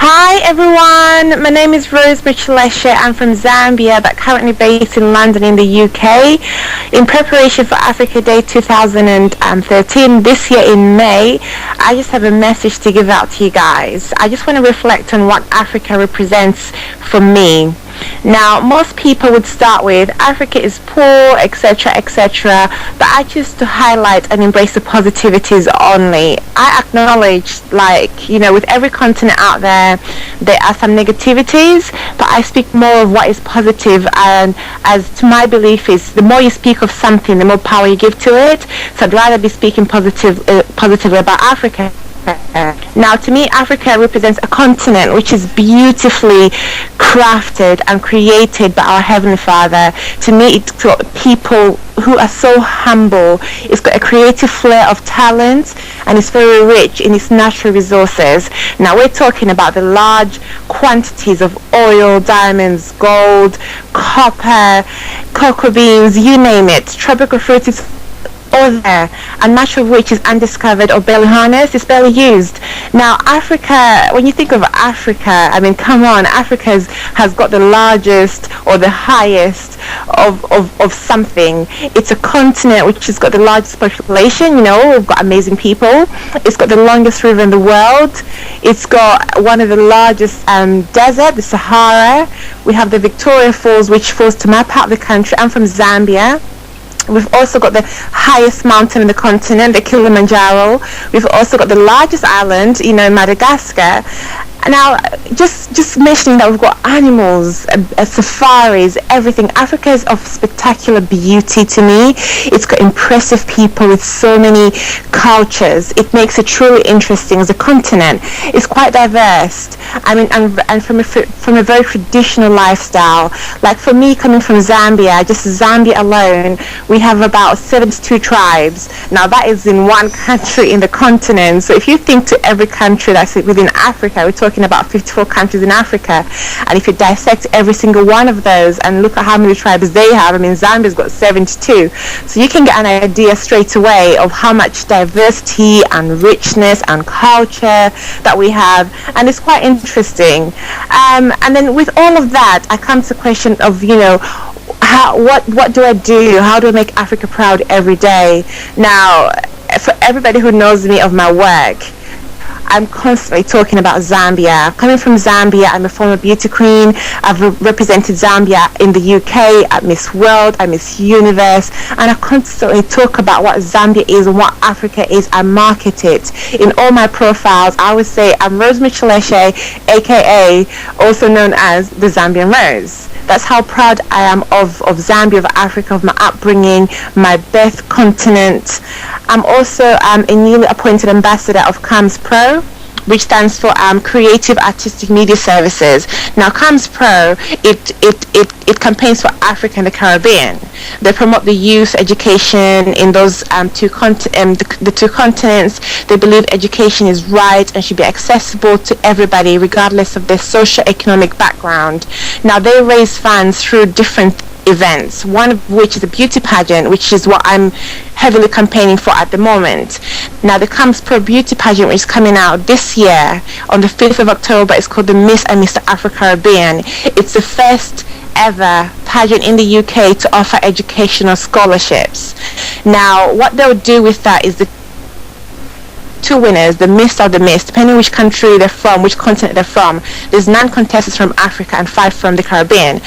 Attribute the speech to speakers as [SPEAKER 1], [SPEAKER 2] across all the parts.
[SPEAKER 1] Hi everyone, my name is Rosemary Chileshe. I'm from Zambia but currently based in London in the UK. In preparation for Africa Day 2013 this year in May, I just have a message to give out to you guys. I just want to reflect on what Africa represents for me. Now, most people would start with Africa is poor, etc., etc., but I choose to highlight and embrace the positivities only. I acknowledge, with every continent out there, there are some negativities, but I speak more of what is positive, and as to my belief is, the more you speak of something, the more power you give to it. So I'd rather be speaking positively about Africa. Now, to me, Africa represents a continent which is beautifully crafted and created by our Heavenly Father. To me, it's got people who are so humble. It's got a creative flair of talent, and it's very rich in its natural resources. Now, we're talking about the large quantities of oil, diamonds, gold, copper, cocoa beans, you name it. Tropical fruits is all there, and much of which is undiscovered or barely harnessed. It's barely used. Now, Africa, when you think of Africa, I mean, come on, Africa has got the largest or the highest of something. It's a continent which has got the largest population. We've got amazing people. It's got the longest river in the world. It's got one of the largest desert, the Sahara. We have the Victoria Falls, which falls to my part of the country. I'm from Zambia. We've also got the highest mountain in the continent, the Kilimanjaro. We've also got the largest island, Madagascar. Now, just mentioning that we've got animals, safaris, everything. Africa is of spectacular beauty to me. It's got impressive people with so many cultures. It makes it truly interesting as a continent. It's quite diverse. I mean, and from a very traditional lifestyle. Like for me, coming from Zambia, just Zambia alone, we have about 72 tribes. Now, that is in one country in the continent. So if you think to every country that's within Africa, we're talking about 54 countries in Africa, and if you dissect every single one of those and look at how many tribes they have, I mean, Zambia's got 72, so you can get an idea straight away of how much diversity and richness and culture that we have, and it's quite interesting. And then with all of that, I come to the question of, what do I do? How do I make Africa proud every day? Now, for everybody who knows me of my work, I'm constantly talking about Zambia. Coming from Zambia, I'm a former beauty queen. I've represented Zambia in the UK at Miss World, at Miss Universe, and I constantly talk about what Zambia is and what Africa is. I market it. In all my profiles, I always say I'm Rosemary Chileshe, aka also known as the Zambian Rose. That's how proud I am of Zambia, of Africa, of my upbringing, my birth continent. I'm also a newly appointed ambassador of CAMS Pro, which stands for Creative Artistic Media Services. Now, CAMS Pro, it campaigns for Africa and the Caribbean. They promote the youth education in those the two continents. They believe education is right and should be accessible to everybody, regardless of their socio-economic background. Now, they raise funds through different events, one of which is a beauty pageant, which is what I'm heavily campaigning for at the moment. Now, the CAMS Pro beauty pageant, which is coming out this year on the 5th of October, is called the Miss and Mr. Afro-Caribbean. It's the first ever pageant in the UK to offer educational scholarships. Now, what they'll do with that is the two winners, the Miss or the Miss, depending which country they're from, which continent they're from. There's 9 contestants from Africa and 5 from the Caribbean.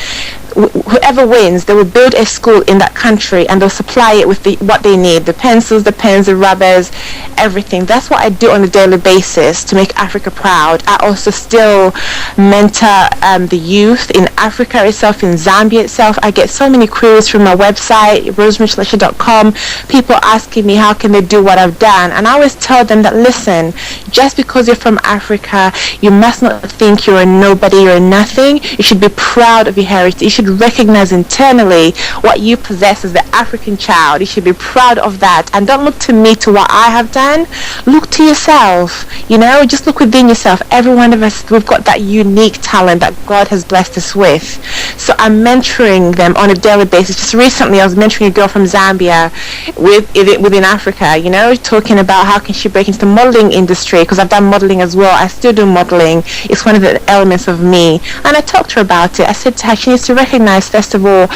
[SPEAKER 1] whoever wins, they will build a school in that country and they'll supply it with what they need, the pencils, the pens, the rubbers, everything. That's what I do on a daily basis to make Africa proud. I also still mentor the youth in Africa itself, in Zambia itself. I get so many queries from my website, rosemaryleshe.com, people asking me how can they do what I've done, and I always tell them that, listen, just because you're from Africa, you must not think you're a nobody, you're a nothing. You should be proud of your heritage. You should recognize internally what you possess as the African child. You should be proud of that, and don't look to me to what I have done. Look to yourself, just look within yourself. Every one of us, we've got that unique talent that God has blessed us with. So I'm mentoring them on a daily basis. Just recently I was mentoring a girl from Zambia within Africa, talking about how can she break into the modeling industry, because I've done modeling as well. I still do modeling. It's one of the elements of me, and I talked to her about it. I said to her, she needs to recognize first of all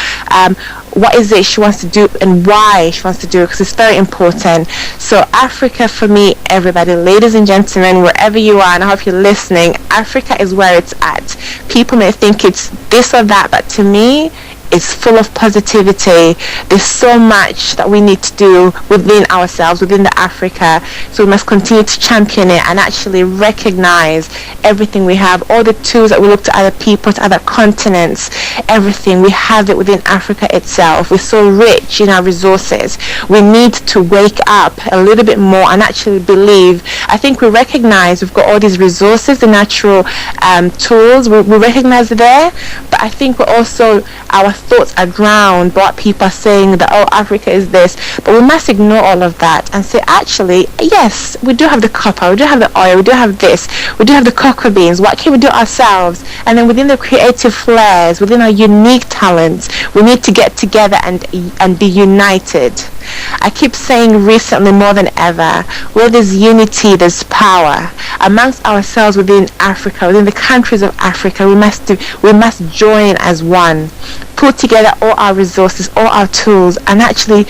[SPEAKER 1] what is it she wants to do and why she wants to do it, because it's very important. So Africa for me, everybody, ladies and gentlemen, wherever you are, and I hope you're listening, Africa is where it's at. People may think it's this or that, but to me, it's full of positivity. There's so much that we need to do within ourselves, within the Africa. So we must continue to champion it and actually recognize everything we have, all the tools that we look to other people, to other continents, everything. We have it within Africa itself. We're so rich in our resources. We need to wake up a little bit more and actually believe. I think we recognize we've got all these resources, the natural tools. We recognize there, but I think we're also, our thoughts are drowned by what people are saying that, oh, Africa is this. But we must ignore all of that and say, actually, yes, we do have the copper, we do have the oil, we do have this, we do have the cocoa beans. What can we do ourselves? And then within the creative flares, within our unique talents, we need to get together and be united. I keep saying recently more than ever, where there's unity, there's power. Amongst ourselves within Africa, within the countries of Africa, we must join as one. Put together all our resources, all our tools, and actually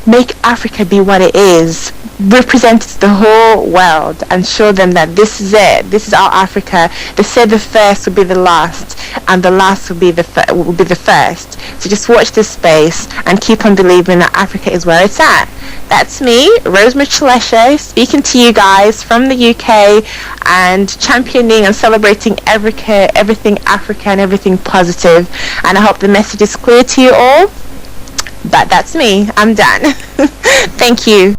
[SPEAKER 1] make Africa be what it is. Represent it to the whole world and show them that this is it. This is our Africa. They said the first will be the last, and the last will be the first. So just watch this space and keep on believing that Africa is where it's at. That's me, Rosemary Chileshe, speaking to you guys from the UK and championing and celebrating everything Africa and everything positive. And I hope the message is clear to you all. But that's me. I'm done. Thank you.